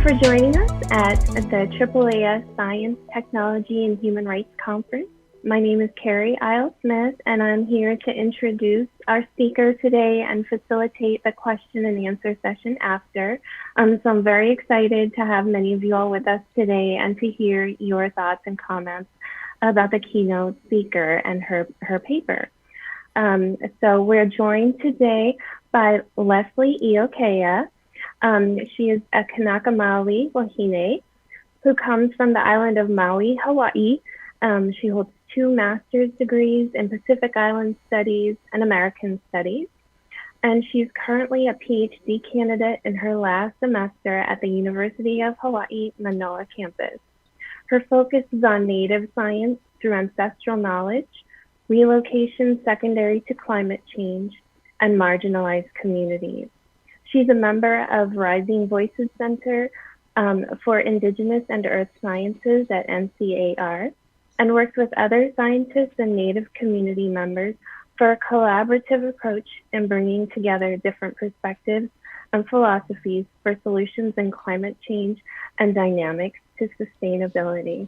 for joining us at the AAAS Science, Technology, and Human Rights Conference. My name is Carrie Isle-Smith, and I'm here to introduce our speaker today and facilitate the question and answer session after. So I'm very excited to have many of you all with us today and to hear your thoughts and comments about the keynote speaker and her paper. So we're joined today by Lesley Iaukea. She is a Kanaka Maoli Wahine who comes from the island of Maui, Hawaii. She holds 2 master's degrees in Pacific Island Studies and American Studies. And she's currently a Ph.D. candidate in her last semester at the University of Hawai, Mānoa campus. Her focus is on native science through ancestral knowledge, relocation secondary to climate change, and marginalized communities. She's a member of Rising Voices Center for Indigenous and Earth Sciences at NCAR, and works with other scientists and Native community members for a collaborative approach in bringing together different perspectives and philosophies for solutions in climate change and dynamics to sustainability.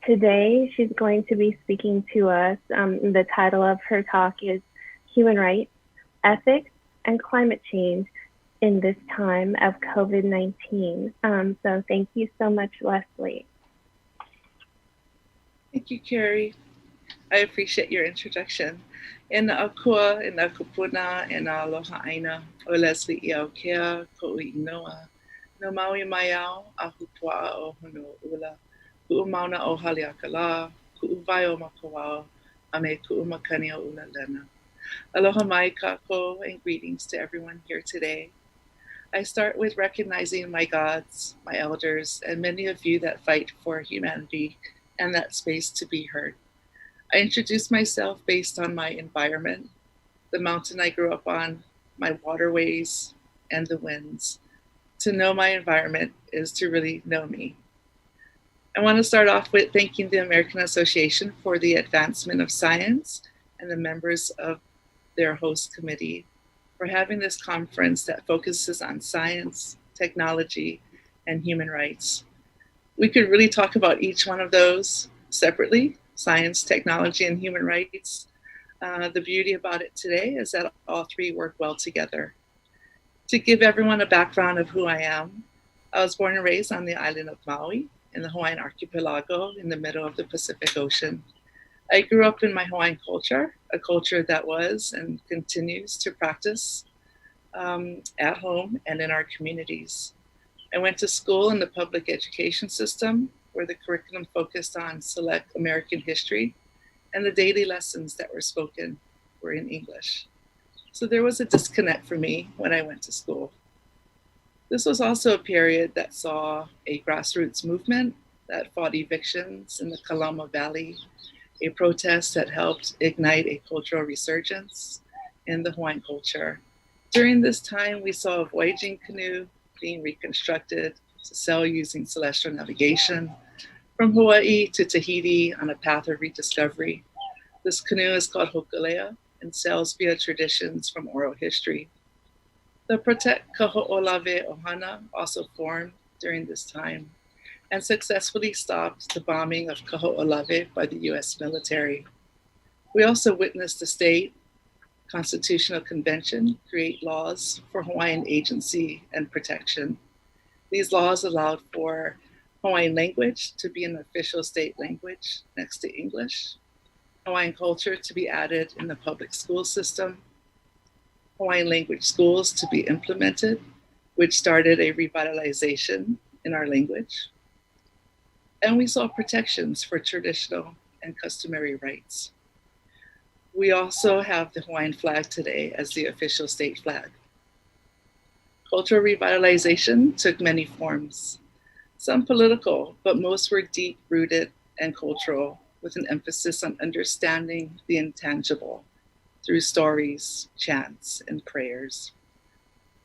Today, she's going to be speaking to us. The title of her talk is Human Rights, Ethics, and Climate Change in this time of COVID-19. So thank you so much, Lesley. Thank you, Carrie. I appreciate your introduction. Ina akua, ina kupuna, ina aloha aina, o Lesley Iaukea, ko inoa, no Maui maiau, a hupua o hunu ula, ku'u mauna o haliakala, ku'u vai o makawao, a me ku'u makani o ula lena. Aloha mai kako, and greetings to everyone here today. I start with recognizing my gods, my elders, and many of you that fight for humanity and that space to be heard. I introduce myself based on my environment, the mountain I grew up on, my waterways, and the winds. To know my environment is to really know me. I want to start off with thanking the American Association for the Advancement of Science and the members of their host committee for having this conference that focuses on science, technology, and human rights. We could really talk about each one of those separately, science, technology, and human rights. The beauty about it today is that all 3 work well together. To give everyone a background of who I am, I was born and raised on the island of Maui in the Hawaiian archipelago in the middle of the Pacific Ocean. I grew up in my Hawaiian culture, a culture that was and continues to practice at home and in our communities. I went to school in the public education system where the curriculum focused on select American history and the daily lessons that were spoken were in English. So there was a disconnect for me when I went to school. This was also a period that saw a grassroots movement that fought evictions in the Kalama Valley, a protest that helped ignite a cultural resurgence in the Hawaiian culture. During this time, we saw a voyaging canoe being reconstructed to sail using celestial navigation from Hawaii to Tahiti on a path of rediscovery. This canoe is called Hokulea and sails via traditions from oral history. The Protect Kaho'olawe Ohana also formed during this time and successfully stopped the bombing of Kaho'olawe by the US military. We also witnessed the state Constitutional Convention create laws for Hawaiian agency and protection. These laws allowed for Hawaiian language to be an official state language next to English, Hawaiian culture to be added in the public school system, Hawaiian language schools to be implemented, which started a revitalization in our language. And we saw protections for traditional and customary rights. We also have the Hawaiian flag today as the official state flag. Cultural revitalization took many forms, some political, but most were deep-rooted and cultural, with an emphasis on understanding the intangible through stories, chants, and prayers.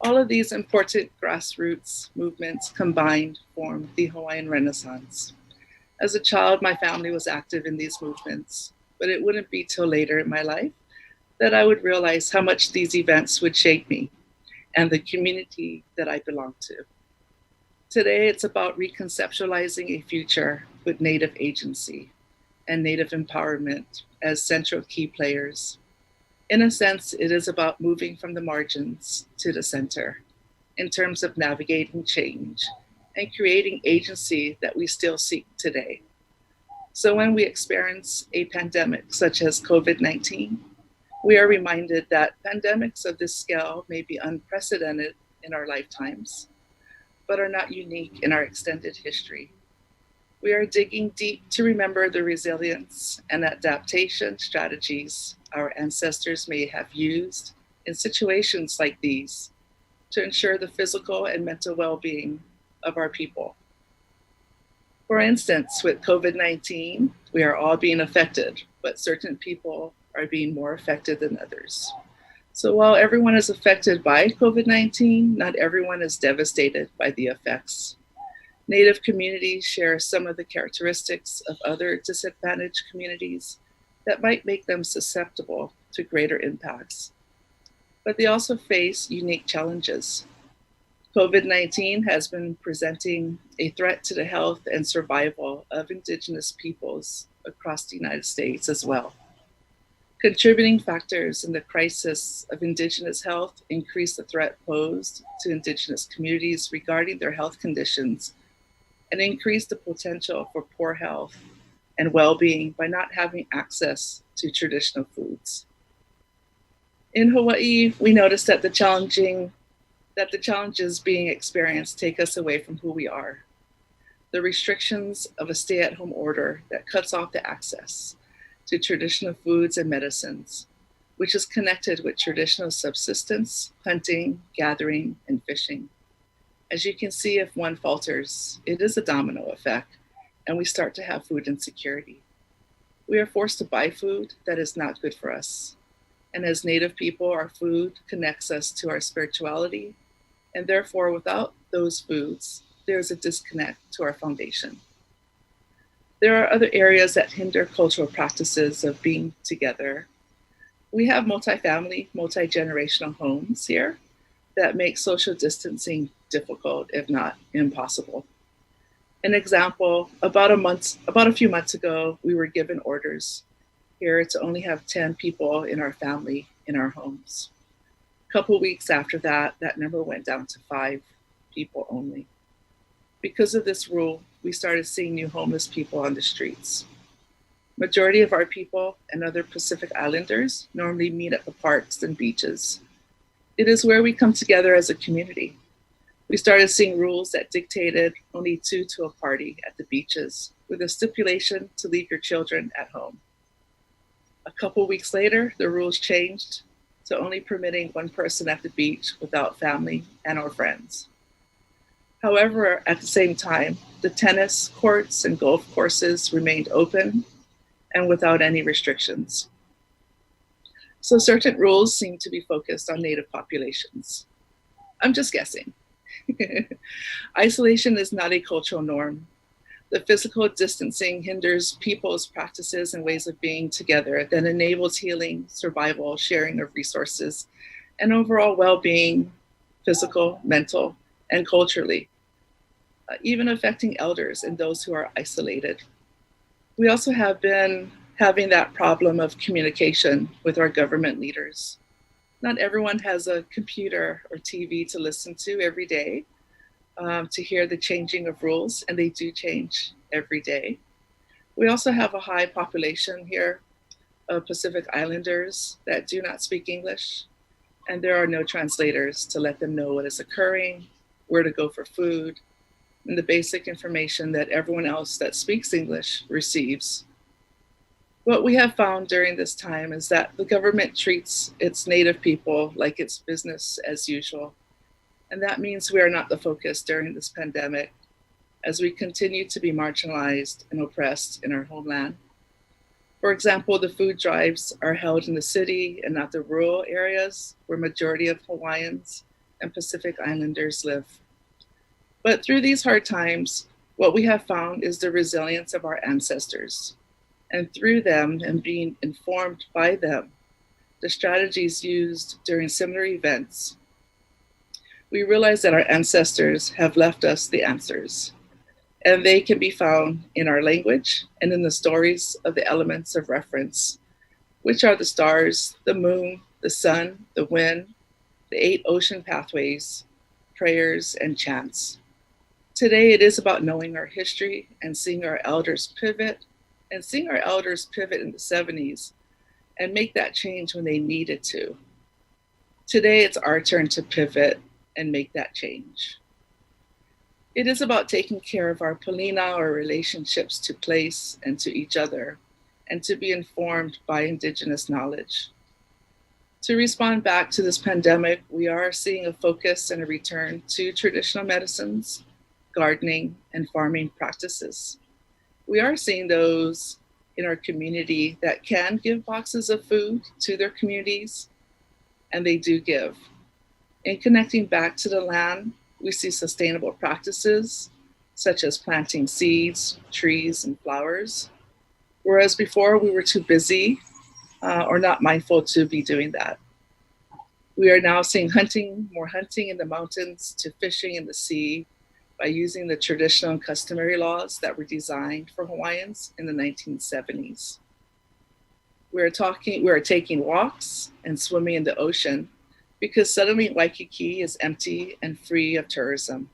All of these important grassroots movements combined formed the Hawaiian Renaissance. As a child, my family was active in these movements, but it wouldn't be till later in my life that I would realize how much these events would shape me and the community that I belong to. Today, it's about reconceptualizing a future with Native agency and Native empowerment as central key players. In a sense, it is about moving from the margins to the center in terms of navigating change and creating agency that we still seek today. So when we experience a pandemic such as COVID-19, we are reminded that pandemics of this scale may be unprecedented in our lifetimes, but are not unique in our extended history. We are digging deep to remember the resilience and adaptation strategies our ancestors may have used in situations like these to ensure the physical and mental well-being of our people. For instance, with COVID-19, we are all being affected, but certain people are being more affected than others. So while everyone is affected by COVID-19, not everyone is devastated by the effects. Native communities share some of the characteristics of other disadvantaged communities that might make them susceptible to greater impacts. But they also face unique challenges. COVID-19 has been presenting a threat to the health and survival of Indigenous peoples across the United States as well. Contributing factors in the crisis of Indigenous health increase the threat posed to Indigenous communities regarding their health conditions and increase the potential for poor health and well-being by not having access to traditional foods. In Hawaii, we noticed that the challenges being experienced take us away from who we are. The restrictions of a stay-at-home order that cuts off the access to traditional foods and medicines, which is connected with traditional subsistence, hunting, gathering, and fishing. As you can see, if one falters, it is a domino effect, and we start to have food insecurity. We are forced to buy food that is not good for us. And as Native people, our food connects us to our spirituality, and therefore without those foods, there's a disconnect to our foundation. There are other areas that hinder cultural practices of being together. We have multi-family, multi-generational homes here that make social distancing difficult, if not impossible. An example, about a few months ago, we were given orders here to only have 10 people in our family in our homes. A couple weeks after that, that number went down to 5 people only. Because of this rule, we started seeing new homeless people on the streets. Majority of our people and other Pacific Islanders normally meet at the parks and beaches. It is where we come together as a community. We started seeing rules that dictated only 2 to a party at the beaches, with a stipulation to leave your children at home. A couple weeks later, the rules changed to only permitting 1 person at the beach without family and or friends. However, at the same time, the tennis courts and golf courses remained open and without any restrictions. So certain rules seem to be focused on Native populations. I'm just guessing. Isolation is not a cultural norm. The physical distancing hinders people's practices and ways of being together that enables healing, survival, sharing of resources, and overall well-being, physical, mental, and culturally, even affecting elders and those who are isolated. We also have been having that problem of communication with our government leaders. Not everyone has a computer or TV to listen to every day to hear the changing of rules, and they do change every day. We also have a high population here of Pacific Islanders that do not speak English, and there are no translators to let them know what is occurring, where to go for food, and the basic information that everyone else that speaks English receives. What we have found during this time is that the government treats its Native people like it's business as usual. And that means we are not the focus during this pandemic as we continue to be marginalized and oppressed in our homeland. For example, the food drives are held in the city and not the rural areas where majority of Hawaiians and Pacific Islanders live. But through these hard times, what we have found is the resilience of our ancestors. And through them and being informed by them, the strategies used during similar events, we realize that our ancestors have left us the answers, and they can be found in our language and in the stories of the elements of reference, which are the stars, the moon, the sun, the wind, the 8 ocean pathways, prayers, and chants. Today, it is about knowing our history and seeing our elders pivot, and seeing our elders pivot in the 70s and make that change when they needed to. Today, it's our turn to pivot and make that change. It is about taking care of our palina, or relationships to place and to each other, and to be informed by Indigenous knowledge. To respond back to this pandemic, we are seeing a focus and a return to traditional medicines, gardening, and farming practices. We are seeing those in our community that can give boxes of food to their communities, and they do give. In connecting back to the land, we see sustainable practices, such as planting seeds, trees, and flowers, whereas before we were too busy or not mindful to be doing that. We are now seeing more hunting in the mountains to fishing in the sea by using the traditional and customary laws that were designed for Hawaiians in the 1970s. We are taking walks and swimming in the ocean because suddenly Waikiki is empty and free of tourism.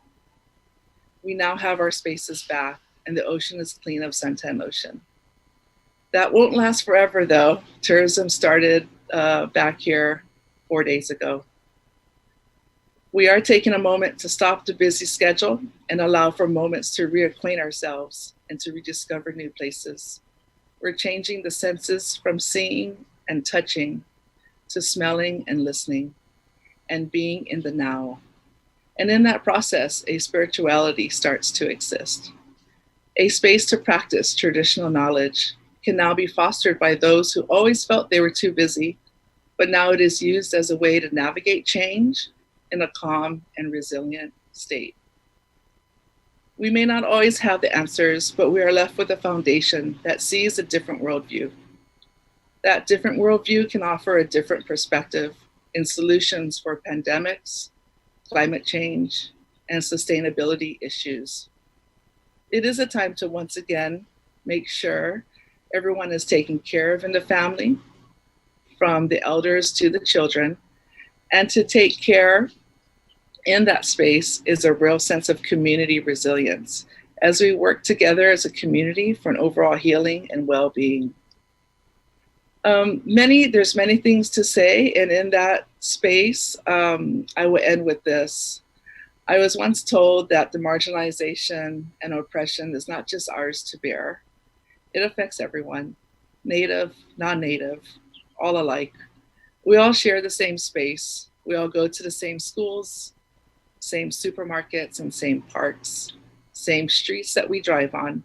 We now have our spaces back and the ocean is clean of suntan lotion. That won't last forever though. Tourism started back here 4 days ago. We are taking a moment to stop the busy schedule and allow for moments to reacquaint ourselves and to rediscover new places. We're changing the senses from seeing and touching to smelling and listening and being in the now. And in that process, a spirituality starts to exist. A space to practice traditional knowledge can now be fostered by those who always felt they were too busy, but now it is used as a way to navigate change in a calm and resilient state. We may not always have the answers, but we are left with a foundation that sees a different worldview. That different worldview can offer a different perspective in solutions for pandemics, climate change, and sustainability issues. It is a time to once again make sure everyone is taken care of in the family, from the elders to the children, and to take care in that space is a real sense of community resilience as we work together as a community for an overall healing and well-being. There's many things to say, and in that space, I will end with this. I was once told that the marginalization and oppression is not just ours to bear. It affects everyone, native, non-native, all alike. We all share the same space. We all go to the same schools, same supermarkets and same parks, same streets that we drive on.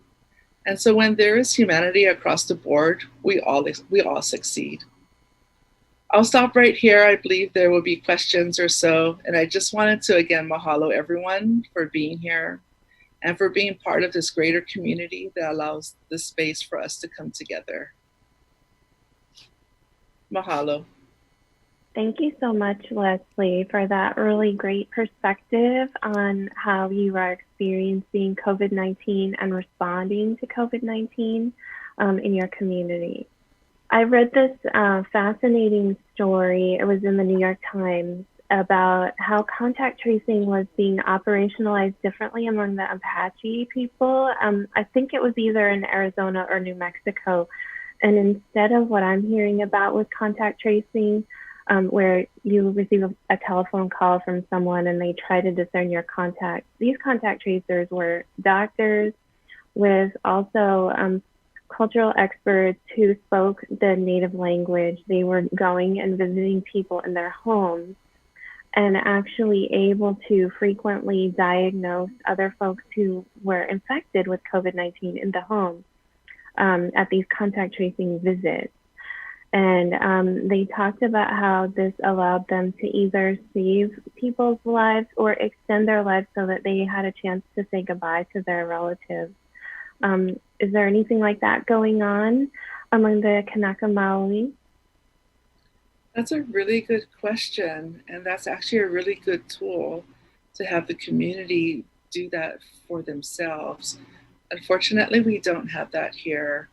And so when there is humanity across the board, we all succeed. I'll stop right here. I believe there will be questions or so. And I just wanted to again mahalo everyone for being here and for being part of this greater community that allows the space for us to come together. Mahalo. Thank you so much, Lesley, for that really great perspective on how you are experiencing COVID-19 and responding to COVID-19 in your community. I read this fascinating story. It was in the New York Times about how contact tracing was being operationalized differently among the Apache people. I think it was either in Arizona or New Mexico. And instead of what I'm hearing about with contact tracing, where you receive a telephone call from someone and they try to discern your contact. These contact tracers were doctors with also cultural experts who spoke the native language. They were going and visiting people in their homes and actually able to frequently diagnose other folks who were infected with COVID-19 in the home at these contact tracing visits. And they talked about how this allowed them to either save people's lives or extend their lives so that they had a chance to say goodbye to their relatives. Is there anything like that going on among the Kanaka Maoli? That's a really good question. And that's actually a really good tool. to have the community do that for themselves. Unfortunately, we don't have that here.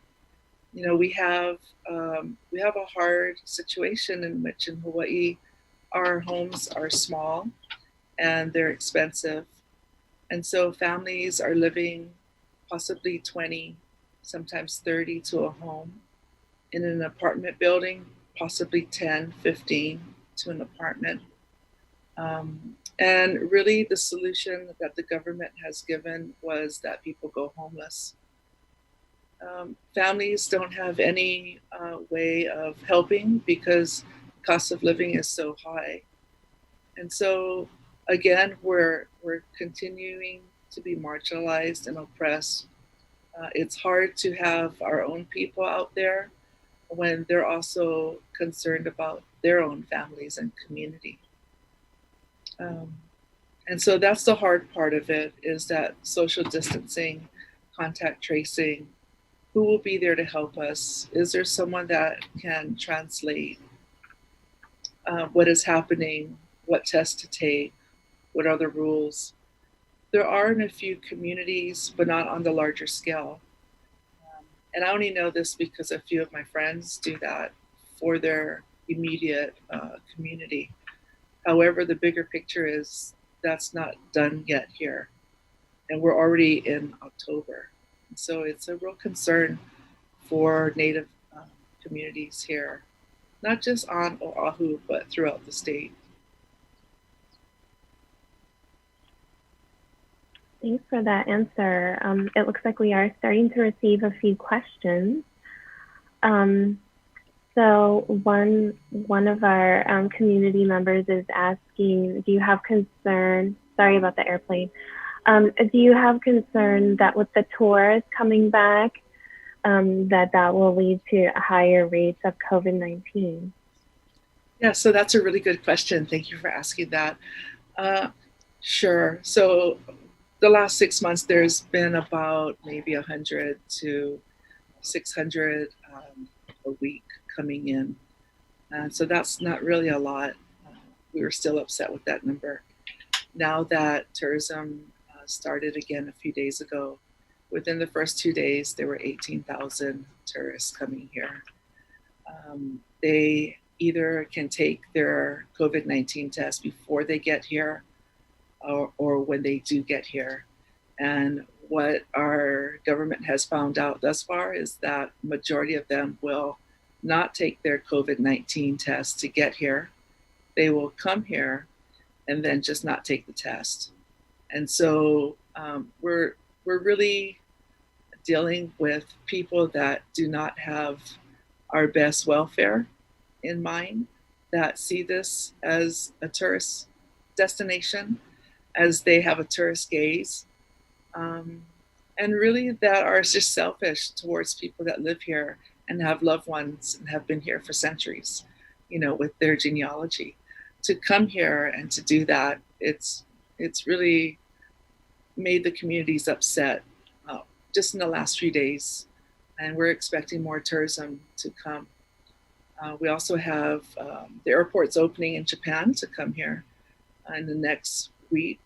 You know, we have a hard situation in which in Hawaii, our homes are small and they're expensive. And so families are living possibly 20, sometimes 30 to a home. In an apartment building, possibly 10, 15 to an apartment. And really the solution that the government has given was that people go homeless. Families don't have any way of helping because the cost of living is so high. And so again, we're continuing to be marginalized and oppressed. It's hard to have our own people out there when they're also concerned about their own families and community. And so that's the hard part of it, is that social distancing, contact tracing, who will be there to help us? Is there someone that can translate what is happening, what tests to take, what are the rules? There are in a few communities, but not on the larger scale. And I only know this because a few of my friends do that for their immediate community. However, the bigger picture is that's not done yet here. And we're already in October. So it's a real concern for Native communities here, not just on Oahu, but throughout the state. Thanks for that answer. It looks like we are starting to receive a few questions. So one of our community members is asking, do you have concern, sorry about the airplane, do you have concern that with the tourists coming back, that will lead to higher rates of COVID-19? Yeah, so that's a really good question. Thank you for asking that. Sure. So the last 6 months, there's been about maybe 100 to 600 a week coming in. So that's not really a lot. We were still upset with that number. Now that tourism started again a few days ago, within the first 2 days, there were 18,000 tourists coming here. They either can take their COVID-19 test before they get here or when they do get here. And what our government has found out thus far is that majority of them will not take their COVID-19 test to get here. They will come here and then just not take the test. And so we're really dealing with people that do not have our best welfare in mind, that see this as a tourist destination, as they have a tourist gaze, and really that are just selfish towards people that live here and have loved ones and have been here for centuries, you know, with their genealogy. To come here and to do that, it's really made the communities upset just in the last few days. And we're expecting more tourism to come. We also have the airports opening in Japan to come here in the next week.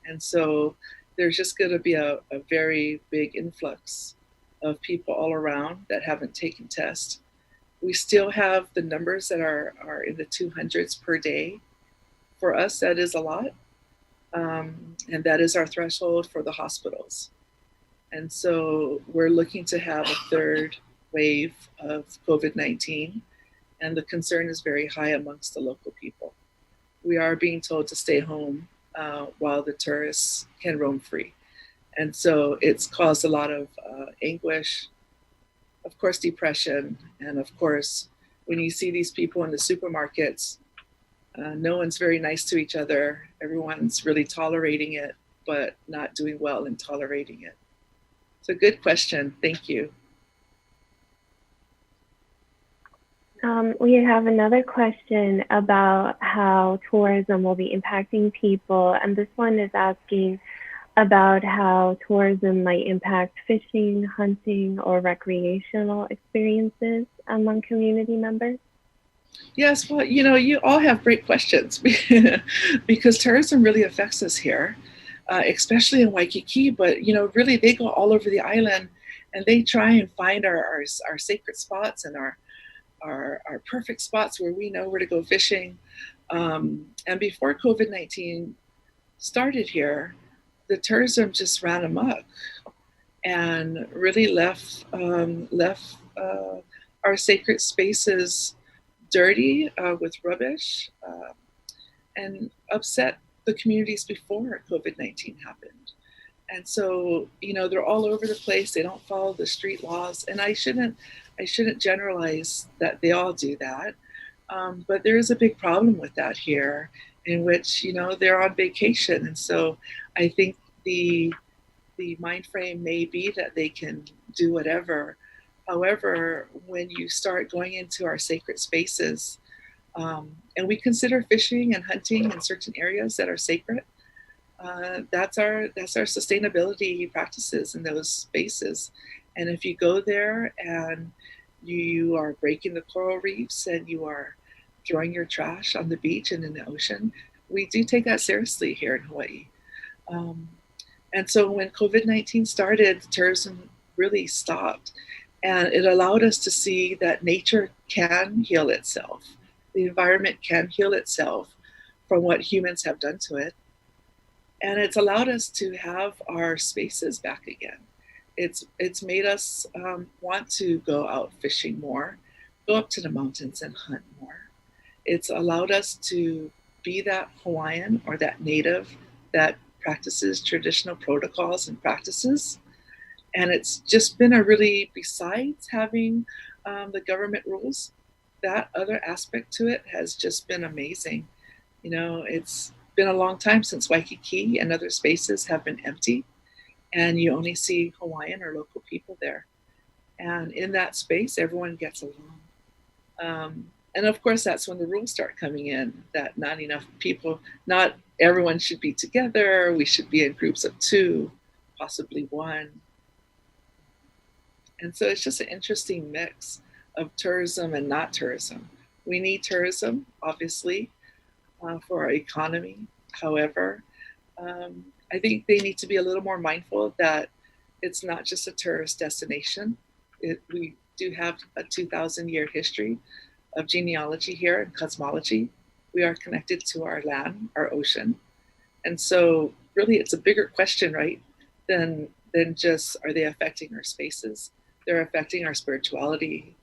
And so there's just going to be a very big influx of people all around that haven't taken tests. We still have the numbers that are in the 200s per day. For us, that is a lot. And that is our threshold for the hospitals. And so we're looking to have a third wave of COVID-19. And the concern is very high amongst the local people. We are being told to stay home while the tourists can roam free. And so it's caused a lot of anguish, of course, depression. And of course, when you see these people in the supermarkets, no one's very nice to each other. Everyone's really tolerating it, but not doing well in tolerating it. It's a good question. Thank you. We have another question about how tourism will be impacting people. And this one is asking about how tourism might impact fishing, hunting, or recreational experiences among community members. Yes, well, you all have great questions because tourism really affects us here, especially in Waikiki. But really, they go all over the island, and they try and find our sacred spots and our perfect spots where we know where to go fishing. And before COVID-19 started here, the tourism just ran amok and really left our sacred spaces dirty with rubbish and upset the communities before COVID-19 happened. And so, they're all over the place. They don't follow the street laws, and I shouldn't generalize that they all do that. But there is a big problem with that here, in which they're on vacation, and so I think the mind frame may be that they can do whatever. However, when you start going into our sacred spaces, and we consider fishing and hunting in certain areas that are sacred, that's our sustainability practices in those spaces. And if you go there and you are breaking the coral reefs and you are throwing your trash on the beach and in the ocean, we do take that seriously here in Hawaii. And so when COVID-19 started, tourism really stopped. And it allowed us to see that nature can heal itself. The environment can heal itself from what humans have done to it. And it's allowed us to have our spaces back again. It's made us want to go out fishing more, go up to the mountains and hunt more. It's allowed us to be that Hawaiian or that native that practices traditional protocols and practices. And it's just been a really, besides having the government rules, that other aspect to it has just been amazing. It's been a long time since Waikiki and other spaces have been empty, and you only see Hawaiian or local people there. And in that space, everyone gets along. And of course, that's when the rules start coming in, that not enough people, not everyone should be together. We should be in groups of 2, possibly 1. And so it's just an interesting mix of tourism and not tourism. We need tourism, obviously, for our economy. However, I think they need to be a little more mindful that it's not just a tourist destination. We do have a 2,000-year history of genealogy here and cosmology. We are connected to our land, our ocean. And so really it's a bigger question, right? Than just, are they affecting our spaces? They're affecting our spirituality,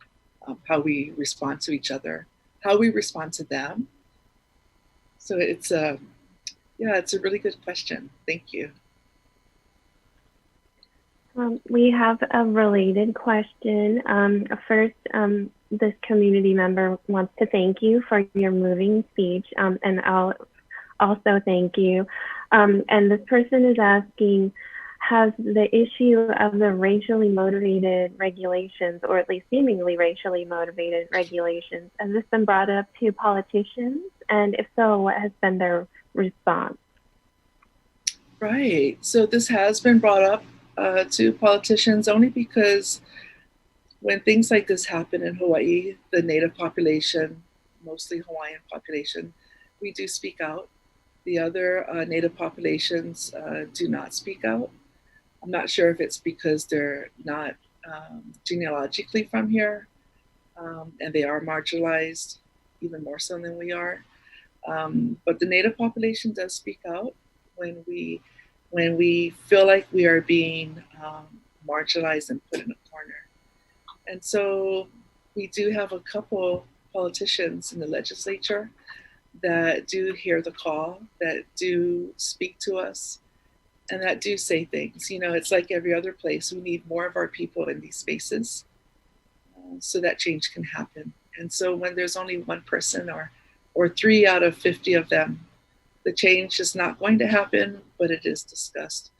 how we respond to each other, how we respond to them. So it's a really good question. Thank you. We have a related question. First, this community member wants to thank you for your moving speech, and I'll also thank you. And this person is asking, has the issue of the racially motivated regulations, or at least seemingly racially motivated regulations, has this been brought up to politicians? And if so, what has been their response? Right. So this has been brought up to politicians only because when things like this happen in Hawaii, the Native population, mostly Hawaiian population, we do speak out. The other Native populations do not speak out. I'm not sure if it's because they're not genealogically from here, and they are marginalized even more so than we are. But the Native population does speak out when we feel like we are being marginalized and put in a corner. And so we do have a couple politicians in the legislature that do hear the call, that do speak to us, and that do say things. It's like every other place. We need more of our people in these spaces so that change can happen. And so when there's only one person or 3 out of 50 of them, the change is not going to happen, but it is discussed.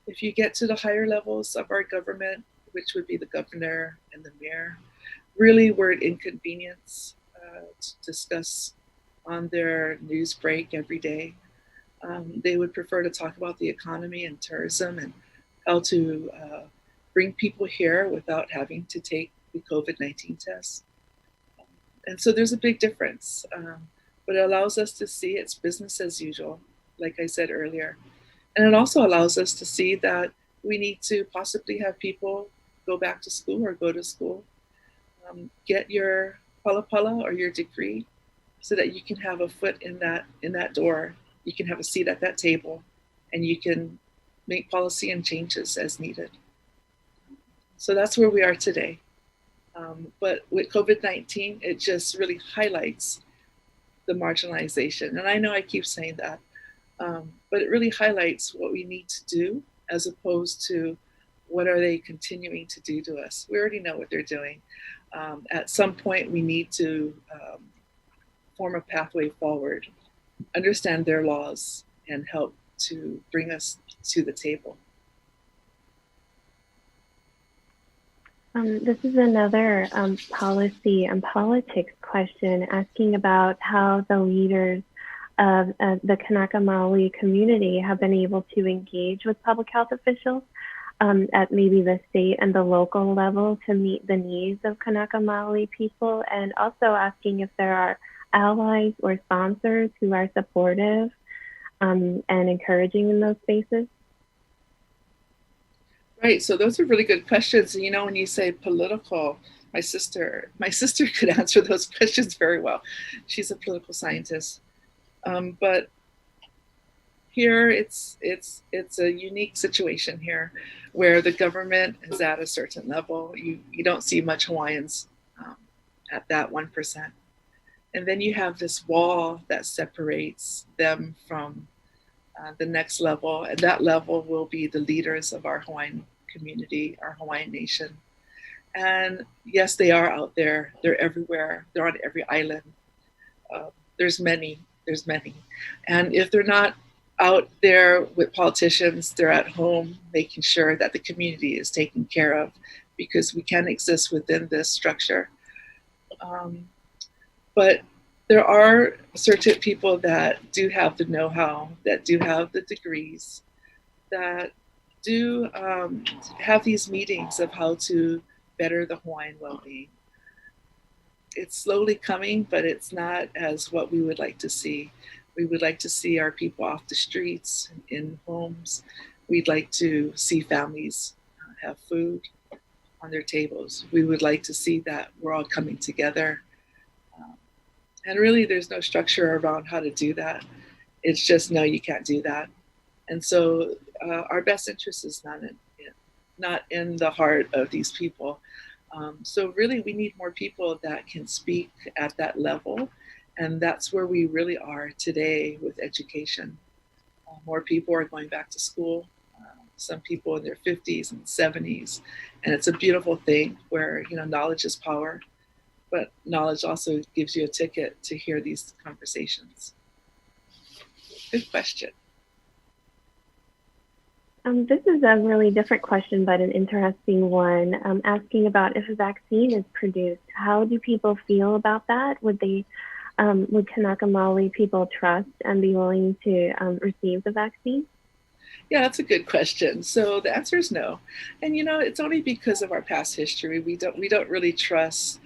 If you get to the higher levels of our government, which would be the governor and the mayor, really we're at inconvenience to discuss on their news break every day. They would prefer to talk about the economy and tourism and how to bring people here without having to take the COVID-19 test. And so there's a big difference, but it allows us to see it's business as usual, like I said earlier. And it also allows us to see that we need to possibly have people go back to school or go to school, get your palapala or your degree so that you can have a foot in that door. You can have a seat at that table and you can make policy and changes as needed. So that's where we are today. But with COVID-19, it just really highlights the marginalization. And I know I keep saying that, but it really highlights what we need to do as opposed to what are they continuing to do to us. We already know what they're doing. At some point, we need to form a pathway forward, understand their laws, and help to bring us to the table. This is another policy and politics question asking about how the leaders of the Kanaka Maoli community have been able to engage with public health officials at maybe the state and the local level to meet the needs of Kanaka Maoli people, and also asking if there are allies or sponsors who are supportive and encouraging in those spaces. Right, so those are really good questions. And you know, when you say political, my sister could answer those questions very well. She's a political scientist. But here it's a unique situation here where the government is at a certain level. You don't see much Hawaiians at that 1%. And then you have this wall that separates them from the next level, and that level will be the leaders of our Hawaiian community, our Hawaiian nation. And yes, they are out there. They're everywhere. They're on every island. There's many. And if they're not out there with politicians, they're at home making sure that the community is taken care of, because we can't exist within this structure. But there are certain people that do have the know-how, that do have the degrees, that do have these meetings of how to better the Hawaiian well-being. It's slowly coming, but it's not as what we would like to see. We would like to see our people off the streets, in homes. We'd like to see families have food on their tables. We would like to see that we're all coming together. And really, there's no structure around how to do that. It's just, no, you can't do that. And so our best interest is not in the heart of these people. So really, we need more people that can speak at that level. And that's where we really are today with education. More people are going back to school, some people in their 50s and 70s. And it's a beautiful thing where, you know, knowledge is power. But knowledge also gives you a ticket to hear these conversations. Good question. This is a really different question, but an interesting one. Asking about if a vaccine is produced, how do people feel about that? Would Kanaka Maoli people trust and be willing to receive the vaccine? Yeah, that's a good question. So the answer is no. And you know, it's only because of our past history. We don't really trust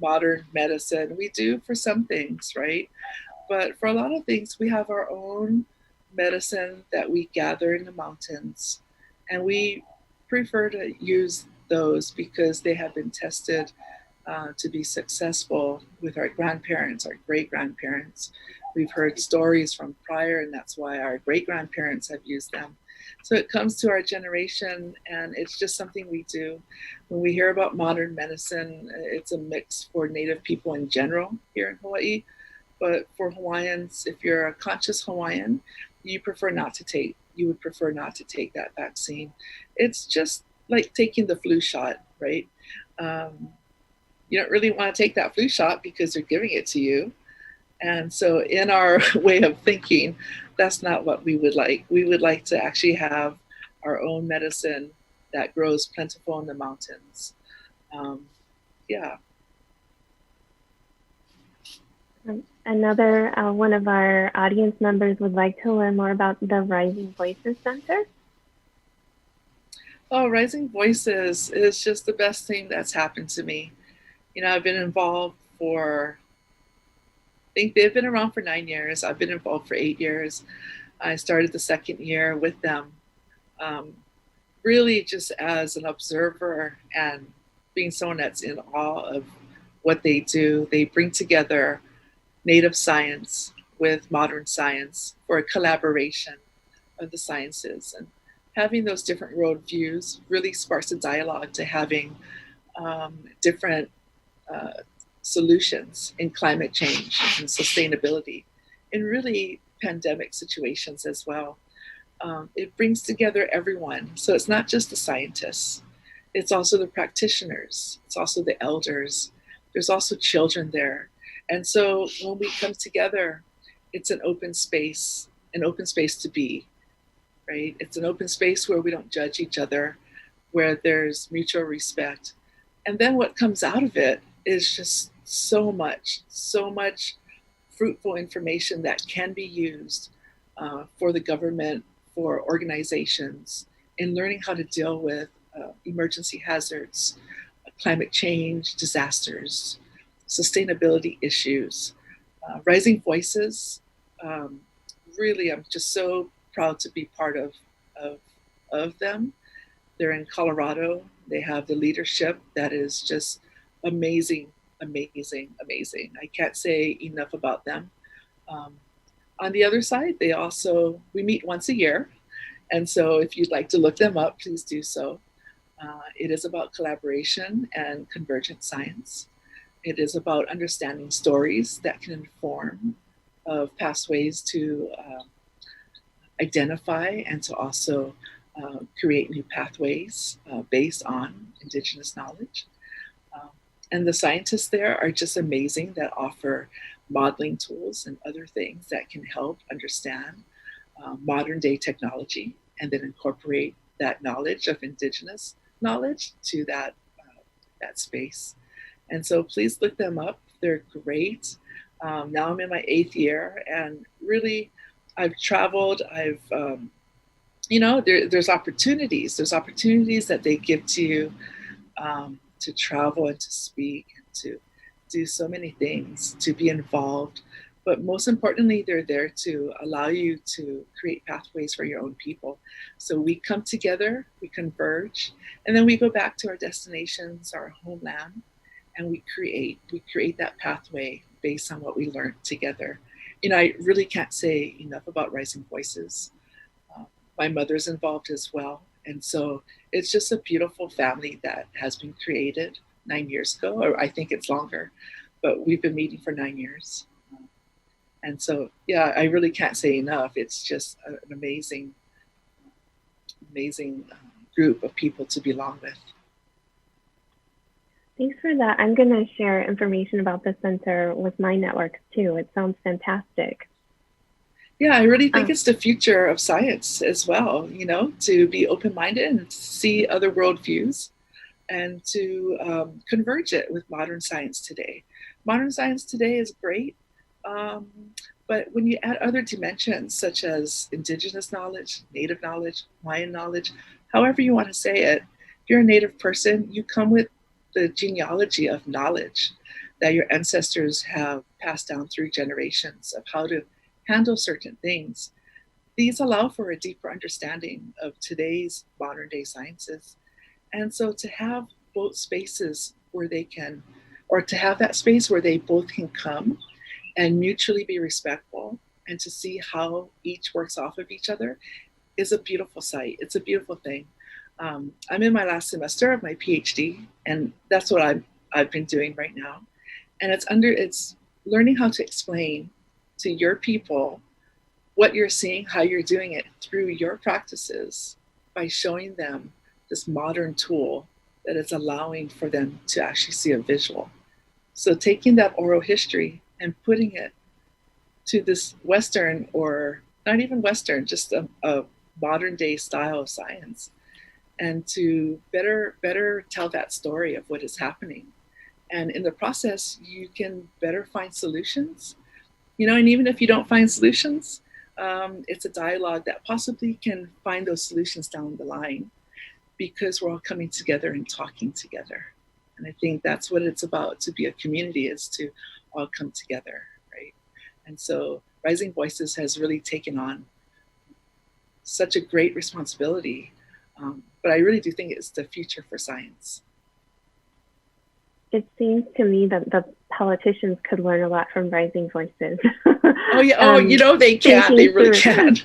modern medicine. We do for some things, right? But for a lot of things, we have our own medicine that we gather in the mountains, and we prefer to use those because they have been tested to be successful with our grandparents, our great-grandparents. We've heard stories from prior, and that's why our great-grandparents have used them. So it comes to our generation, and it's just something we do. When we hear about modern medicine, it's a mix for Native people in general here in Hawaii. But for Hawaiians, if you're a conscious Hawaiian, you would prefer not to take that vaccine. It's just like taking the flu shot, right? You don't really want to take that flu shot because they're giving it to you. And so in our way of thinking, that's not what we would like. We would like to actually have our own medicine that grows plentiful in the mountains. Yeah. Another one of our audience members would like to learn more about the Rising Voices Center. Oh, Rising Voices is just the best thing that's happened to me. I've been involved for, I think they've been around for 9 years. I've been involved for 8 years. I started the second year with them, um, really just as an observer and being someone that's in awe of what they do. They bring together native science with modern science for a collaboration of the sciences. And having those different worldviews really sparks a dialogue to having different uh, solutions in climate change and sustainability, in really pandemic situations as well. It brings together everyone. So it's not just the scientists, it's also the practitioners, it's also the elders, there's also children there. And so when we come together, it's an open space to be, right? It's an open space where we don't judge each other, where there's mutual respect. And then what comes out of it is just so much fruitful information that can be used for the government, for organizations, in learning how to deal with emergency hazards, climate change, disasters, sustainability issues, rising voices. Really, I'm just so proud to be part of, of them. They're in Colorado. They have the leadership that is just amazing, amazing, amazing. I can't say enough about them. Um, on the other side, we meet once a year. And so if you'd like to look them up, please do so. It is about collaboration and convergent science. It is about understanding stories that can inform of pathways to identify and to also create new pathways based on Indigenous knowledge. Um, and the scientists there are just amazing that offer modeling tools and other things that can help understand modern day technology and then incorporate that knowledge of Indigenous knowledge to that space. And so please look them up. They're great. Now I'm in my 8th year, and really, I've traveled. There's opportunities. There's opportunities that they give to you to travel and to speak and to do so many things, to be involved. But most importantly, they're there to allow you to create pathways for your own people. So we come together, we converge, and then we go back to our destinations, our homeland, and we create that pathway based on what we learned together. I really can't say enough about Rising Voices. My mother's involved as well. And so it's just a beautiful family that has been created 9 years ago, or I think it's longer, but we've been meeting for 9 years. And so, yeah, I really can't say enough. It's just an amazing, amazing group of people to belong with. Thanks for that. I'm going to share information about the center with my networks too. It sounds fantastic. Yeah, I really think it's the future of science as well, to be open-minded and to see other worldviews and to converge it with modern science today. Modern science today is great, but when you add other dimensions such as Indigenous knowledge, Native knowledge, Hawaiian knowledge, however you want to say it, if you're a Native person, you come with the genealogy of knowledge that your ancestors have passed down through generations of how to handle certain things. These allow for a deeper understanding of today's modern day sciences. And so to have both spaces where they can, or to have that space where they both can come and mutually be respectful and to see how each works off of each other is a beautiful sight. It's a beautiful thing. I'm in my last semester of my Ph.D. and that's what I've been doing right now. And it's learning how to explain to your people what you're seeing, how you're doing it through your practices by showing them this modern tool that is allowing for them to actually see a visual. So taking that oral history and putting it to this Western, or not even Western, just a modern day style of science, and to better tell that story of what is happening. And in the process, you can better find solutions. And even if you don't find solutions, it's a dialogue that possibly can find those solutions down the line because we're all coming together and talking together. And I think that's what it's about, to be a community, is to all come together, right? And so Rising Voices has really taken on such a great responsibility. But I really do think it's the future for science. It seems to me that the politicians could learn a lot from Rising Voices. Oh yeah, they can. They really can.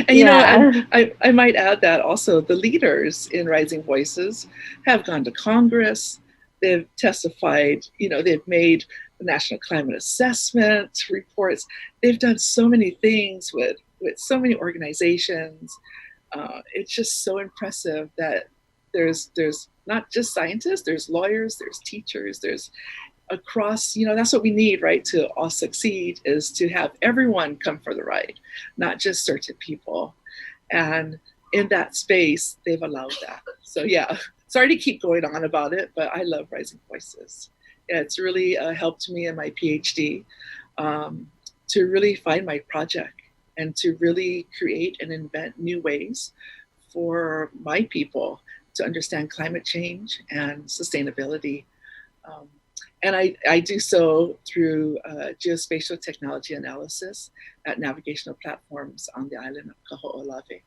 And I might add that also the leaders in Rising Voices have gone to Congress. They've testified. They've made the National Climate Assessment reports. They've done so many things with so many organizations. It's just so impressive that there's not just scientists, there's lawyers, there's teachers, there's across, that's what we need, right, to all succeed, is to have everyone come for the ride, not just certain people. And in that space, they've allowed that. So yeah, sorry to keep going on about it, but I love Rising Voices. Yeah, it's really helped me in my PhD to really find my project and to really create and invent new ways for my people to understand climate change and sustainability. And I do so through geospatial technology analysis at navigational platforms on the island of Kaho'olawe.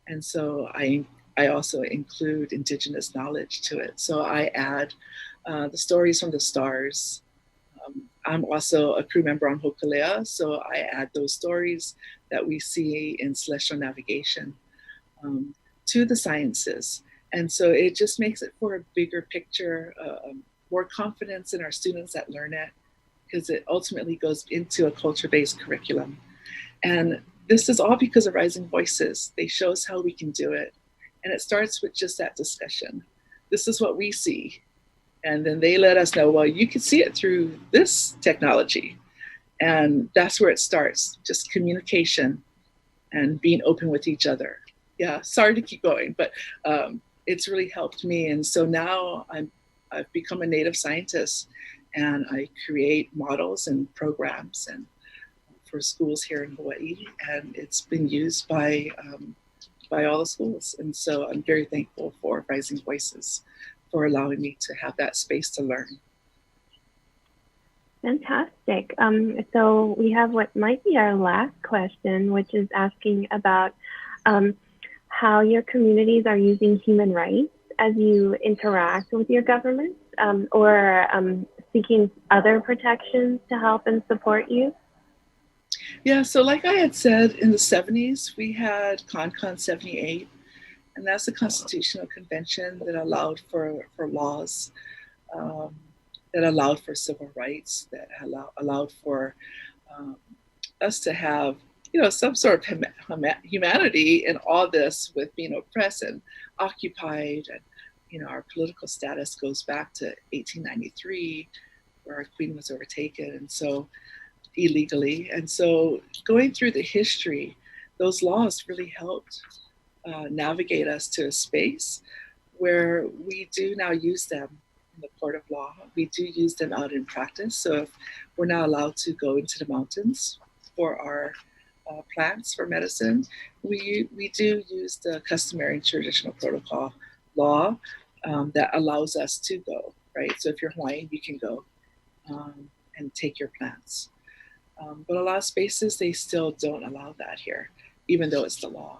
And so I also include indigenous knowledge to it. So I add the stories from the stars. I'm also a crew member on Hokulea, so I add those stories that we see in celestial navigation to the sciences. And so it just makes it for a bigger picture, more confidence in our students that learn it, because it ultimately goes into a culture-based curriculum. And this is all because of Rising Voices. They show us how we can do it. And it starts with just that discussion. This is what we see. And then they let us know, well, you can see it through this technology. And that's where it starts, just communication and being open with each other. Yeah, sorry to keep going, but it's really helped me. And so now I've become a native scientist, and I create models and programs and for schools here in Hawaii, and it's been used by all the schools. And so I'm very thankful for Rising Voices for allowing me to have that space to learn. Fantastic. So we have what might be our last question, which is asking about how your communities are using human rights as you interact with your government, or seeking other protections to help and support you? Yeah, so like I had said, in the 70s, we had CONCON 78, and that's the Constitutional Convention that allowed for laws, that allowed for civil rights, that allowed for us to have, some sort of humanity in all this, with being oppressed and occupied. And, our political status goes back to 1893, where our queen was overtaken, and so illegally. And so going through the history, those laws really helped navigate us to a space where we do now use them in the court of law. We do use them out in practice. So if we're now allowed to go into the mountains for our plants for medicine, we do use the customary and traditional protocol law that allows us to go, right? So if you're Hawaiian, you can go and take your plants. But a lot of spaces, they still don't allow that here, even though it's the law.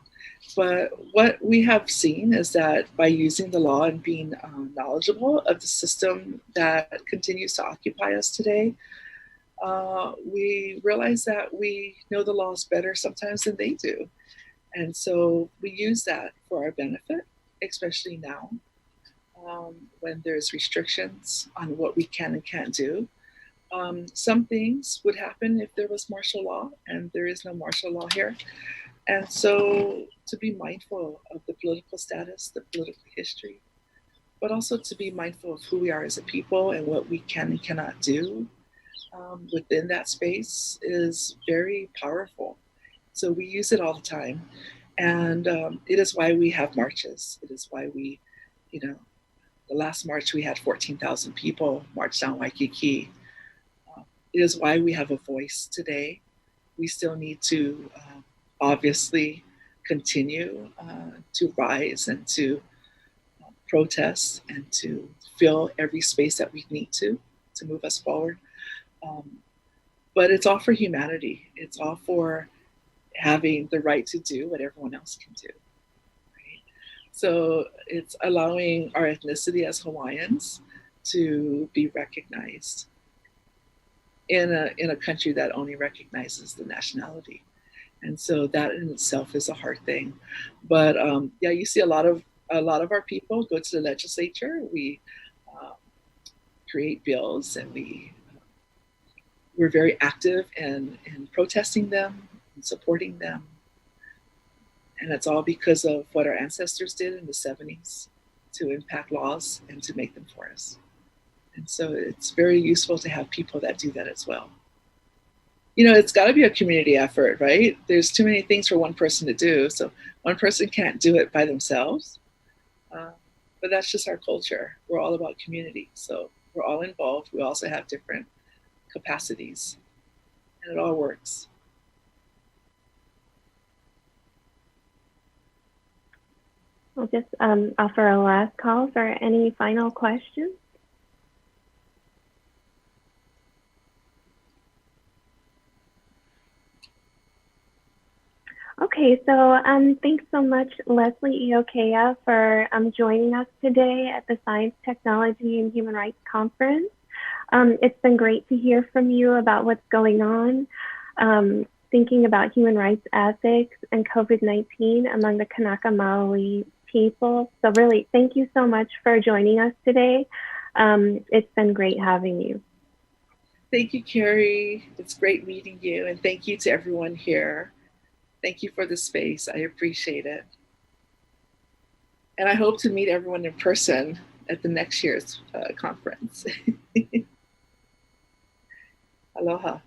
But what we have seen is that by using the law and being knowledgeable of the system that continues to occupy us today, we realize that we know the laws better sometimes than they do. And so we use that for our benefit, especially now, when there's restrictions on what we can and can't do. Some things would happen if there was martial law, and there is no martial law here. And so to be mindful of the political status, the political history, but also to be mindful of who we are as a people and what we can and cannot do within that space is very powerful. So we use it all the time. And it is why we have marches. It is why we, the last march we had 14,000 people march down Waikiki. It is why we have a voice today. We still need to obviously continue to rise and to protest and to fill every space that we need to move us forward. But it's all for humanity. It's all for having the right to do what everyone else can do. Right? So it's allowing our ethnicity as Hawaiians to be recognized in a country that only recognizes the nationality. And so that in itself is a hard thing. But yeah, you see a lot of our people go to the legislature. We create bills, and we're very active in protesting them and supporting them. And it's all because of what our ancestors did in the 70s to impact laws and to make them for us. And so it's very useful to have people that do that as well. You know, it's got to be a community effort, right? There's too many things for one person to do. So one person can't do it by themselves. But that's just our culture. We're all about community. So we're all involved. We also have different capacities, and it all works. I'll just offer a last call for any final questions. Okay, so thanks so much, Lesley Iaukea, for joining us today at the Science, Technology, and Human Rights Conference. It's been great to hear from you about what's going on, thinking about human rights ethics and COVID-19 among the Kanaka Maoli people. So really, thank you so much for joining us today. It's been great having you. Thank you, Carrie. It's great meeting you, and thank you to everyone here. Thank you for the space. I appreciate it. And I hope to meet everyone in person at the next year's conference. Aloha.